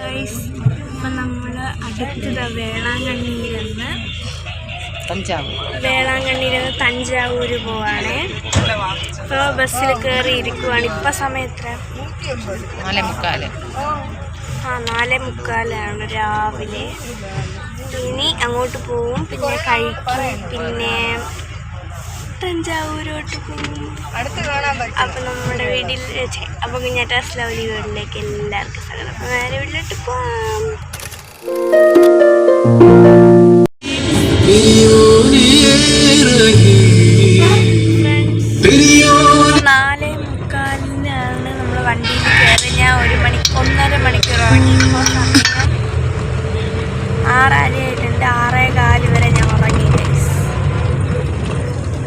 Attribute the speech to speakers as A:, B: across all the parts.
A: Guys, ഇപ്പം നമ്മൾ അടുത്തത് വേളാങ്കണ്ണിയിൽ നിന്ന് തഞ്ചാവൂർ പോവാണേ. ഇപ്പോൾ ബസ്സിൽ കയറി ഇരിക്കുവാണ്. ഇപ്പം സമയം എത്ര? 4:45 രാവിലെ. ഇനി അങ്ങോട്ട് പോവും, പിന്നെ കഴിക്കും, പിന്നെ തഞ്ചാവൂരോട്ട് പോകും. അപ്പം നമ്മുടെ വീട്ടിൽ അപ്പം കുഞ്ഞാറ്റ സ്ലൗലി വീട്ടിലേക്ക് എല്ലാവർക്കും സ്വാഗതം. അപ്പം വേറെ വീട്ടിലോട്ട് പോവാം. 4:45 നമ്മൾ വണ്ടിയിൽ കയറി. ഞാൻ 1.5 മണിക്കൂർ ഉറങ്ങി. ഇപ്പോൾ സമയം 6:30 ആയിട്ടുണ്ട്. 6:15 വരെ ഞാൻ ഉറങ്ങി.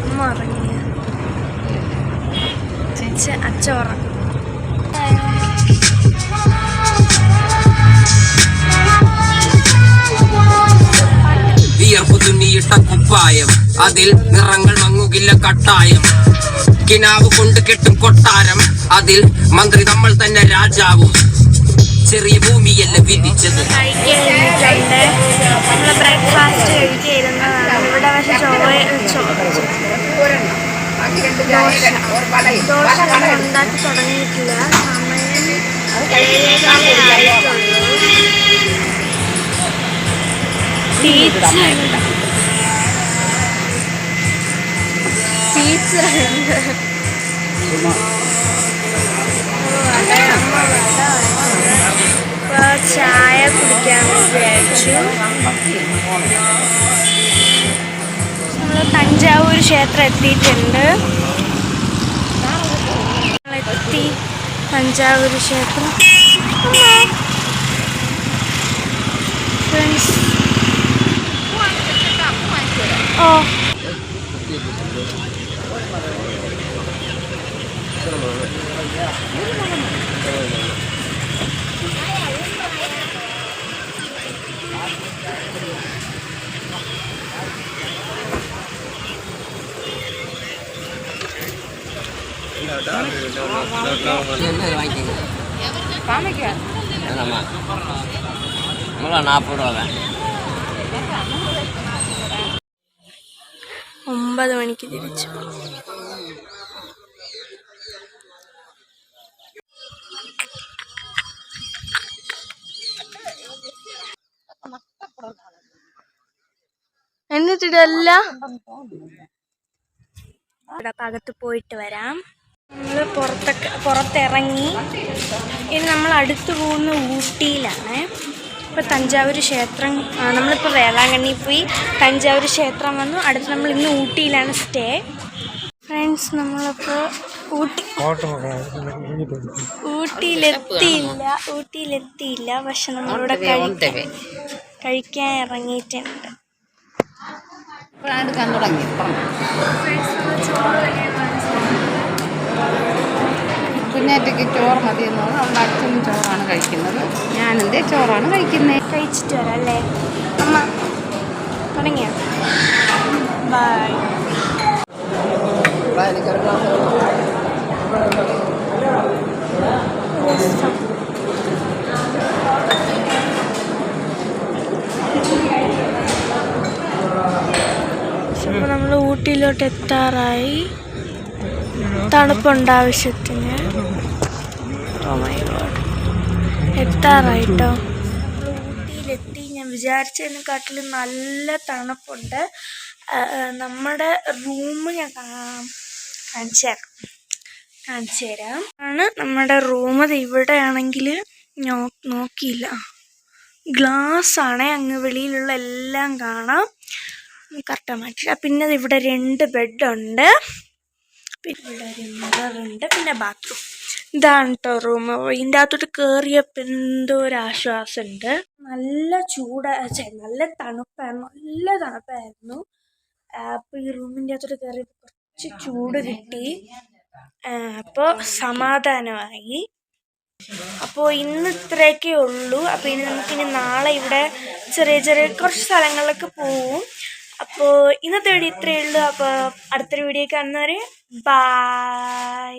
A: അമ്മ ഉറങ്ങിയ അച്ഛ ഉറങ്ങി.
B: വിയർപ്പ് തുന്നിയിട്ട കുപ്പായം, അതിൽ നിറങ്ങൾ മങ്ങുകില്ല കട്ടായം. കിനാവ് കൊണ്ട് കെട്ടും കൊട്ടാരം, അതിൽ മന്ത്രി നമ്മൾ തന്നെ രാജാവും. ചെറിയ ഭൂമിയല്ല വിധിച്ചത്.
A: നമ്മള് ബ്രേക്ക്ഫാസ്റ്റ് കഴിക്കായിരുന്നതാണ്. ഇവിടെ പക്ഷെ ദോശ ഉണ്ടാക്കി തുടങ്ങിയിട്ടില്ല. ചായ കുടിക്കാമെന്ന് വിചാരിച്ചു. നമ്മൾ തഞ്ചാവൂർ ക്ഷേത്രം എത്തിയിട്ടുണ്ട്. നമ്മളെത്തി തഞ്ചാവൂർ ക്ഷേത്രം. ഫ്രണ്ട്സ്, ഓ ഒമ്പത് മണിക്ക് തിരിച്ചു. എന്നിട്ടിടല്ല അകത്ത് പോയിട്ട് വരാം. നമ്മൾ പുറത്തിറങ്ങി. ഇനി നമ്മൾ അടുത്ത് പോകുന്ന ഊട്ടിയിലാണ്. ഇപ്പോൾ തഞ്ചാവൂർ ക്ഷേത്രം, നമ്മളിപ്പോൾ വേളാങ്കണ്ണി പോയി തഞ്ചാവൂർ ക്ഷേത്രം വന്നു. അടുത്ത് നമ്മൾ ഇന്ന് ഊട്ടിയിലാണ് സ്റ്റേ. ഫ്രണ്ട്സ്, നമ്മളിപ്പോൾ ഊട്ടിയിലെത്തിയില്ല. പക്ഷെ നമ്മളിവിടെ കഴിക്കാൻ ഇറങ്ങിയിട്ടുണ്ട്.
C: കുഞ്ഞാറ്റയ്ക്ക് ചോറ് മതിയെന്ന് പറഞ്ഞാൽ അവളുടെ അച്ഛനും ചോറാണ് കഴിക്കുന്നത്. ഞാനെന്തേ ചോറാണ് കഴിക്കുന്നത്.
A: കഴിച്ചിട്ട് വരാം അല്ലേ അമ്മ? തുടങ്ങിയോ? ബൈ. അപ്പോൾ നമ്മൾ ഊട്ടിയിലോട്ട് എത്താറായി. തണുപ്പുണ്ട് ആവശ്യത്തിന്. ഓ മൈ ഗോഡ്, എത്താറായിട്ടോ. ഊട്ടിയിലെത്തി. ഞാൻ വിചാരിച്ചതിനെക്കാട്ടിലും നല്ല തണുപ്പുണ്ട്. നമ്മുടെ റൂം ഞാൻ കാണിച്ചു തരാം. ആണ് നമ്മുടെ റൂം. ഇവിടെ ആണെങ്കിൽ നോക്കിയില്ല, ഗ്ലാസ് ആണേ. അങ്ങ് വെളിയിലുള്ള എല്ലാം കാണാം. കറക്റ്റാണ് മാറ്റില്ല. പിന്നെ ഇവിടെ 2 ബെഡുണ്ട്, പിന്നെ ഇവിടെ ഒരു മിററുണ്ട്, പിന്നെ ബാത്റൂം. ഇതാണ് കേട്ടോ റൂം. ഇതിൻ്റെ അകത്തോട്ട് കയറിയപ്പോൾ എന്തോ ഒരു ആശ്വാസമുണ്ട്. നല്ല നല്ല തണുപ്പായിരുന്നു. അപ്പോൾ ഈ റൂമിൻ്റെ അകത്തോട്ട് കയറിയപ്പോൾ കുറച്ച് ചൂട് കിട്ടി. അപ്പോൾ സമാധാനമായി. അപ്പോൾ ഇന്ന് ഇത്രയൊക്കെ ഉള്ളൂ. അപ്പോൾ നമുക്കിനി നാളെ ഇവിടെ ചെറിയ കുറച്ച് സ്ഥലങ്ങളിലൊക്കെ പോവും. അപ്പോൾ ഇന്നത്തെ വീഡിയോ ഇത്രയേ ഉള്ളൂ. അപ്പോൾ അടുത്തൊരു വീഡിയോ കാണുന്നവരെ ബൈ.